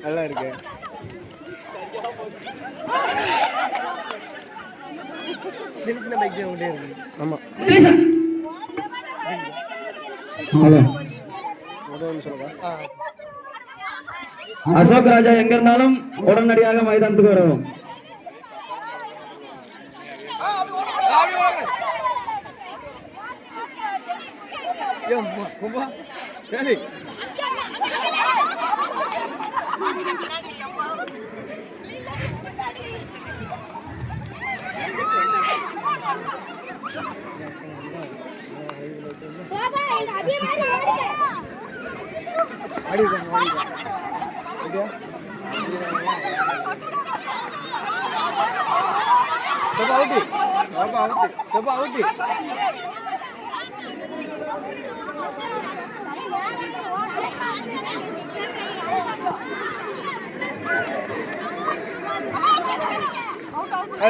நல்லா இருக்கு. சின்ன பைக் ஓட்டே இருக்கு. ஆமா. அசோக் ராஜா எங்க இருந்தாலும் உடனடியாக மைதானத்துக்கு வரவும்.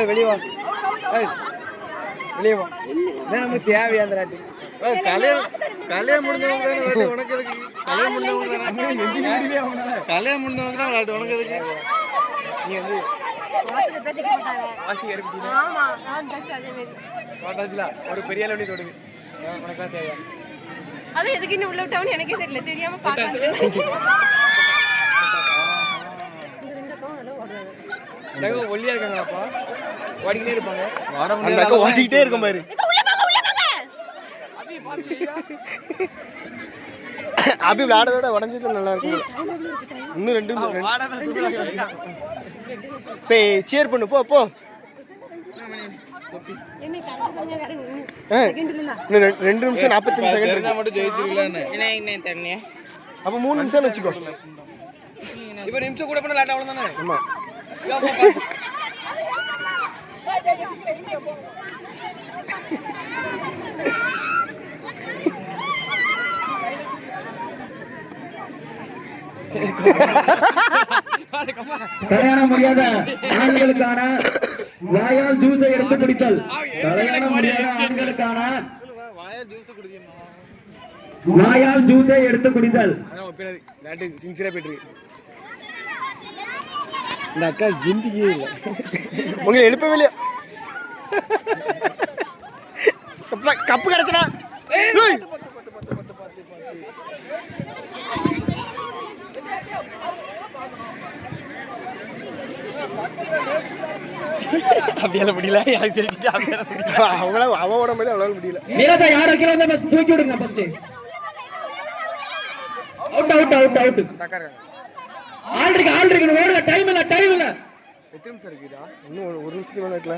வெளியே வா, வெளியே வா. நமக்கு தேவையா அந்த நாட்டு கல்யாணம் முடிஞ்சவங்க தானே விளையாட்டு, உனக்கு எதுக்கு? கல்யாணம் முடிஞ்சவங்க தானே, கல்யாணம் முடிஞ்சவங்க தான் விளையாட்டு, உனக்கு எதுக்கு? நீ வந்து வாசி ஒரு பெரிய அளவு தொடுது, உனக்கு தான் தேவையா? அது எதுக்கு இன்னும் உள்ள விட்டான்னு எனக்கே தெரியல, தெரியாம ஒல்லியா இருக்காங்களாப்பா, ஓடிக்கிட்டே இருப்பாங்க. ஓடிக்கிட்டே இருக்கும் பாரு. அபி விளையாடதோட உடஞ்சது நல்லா இருக்கும். இன்னும் ரெண்டு சேர் பண்ணு, போ போ. இன்னும் 2 நிமிஷம் 45 செகண்ட் மட்டும் ஜெயிச்சிருக்கலான்னு. அப்ப 3 நிமிஷம் வச்சுக்கோ. இப்ப நிமிஷம் கூட பண்ண லேட் அவ்வளவுதானே. ஆமா. கல்யாண முடியாத ஆண்களுக்கான வாயால் ஜூஸை எடுத்து குடித்தல். கல்யாண முடியாத ஆண்களுக்கான வாயால் ஜூஸை எடுத்து குடித்தல். இந்த அக்கா எந்திக்கே இல்லை, உங்களை எழுப்பவே இல்லையா? கப்பு கிடைச்சனா அப்படியால முடியல, எனக்கு தெரிஞ்சுட்டு அவங்கள அவனோட மாதிரி அவளால முடியல. நீரதா யார் வைக்கிறோம் அந்த பஸ் தூக்கி விடுங்க. First out out out out. Already ஓடுங்க, டைம் இல்ல. எத்தனை நிமிஷம் இருக்குடா? இன்னும் 1 நிமிஷத்துக்கு மேல இருக்கல.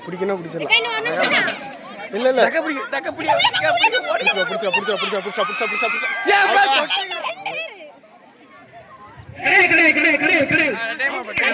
குடிக்கணும் குடிச்சிடலாம். இல்ல இல்ல தக்க பிடி. கடை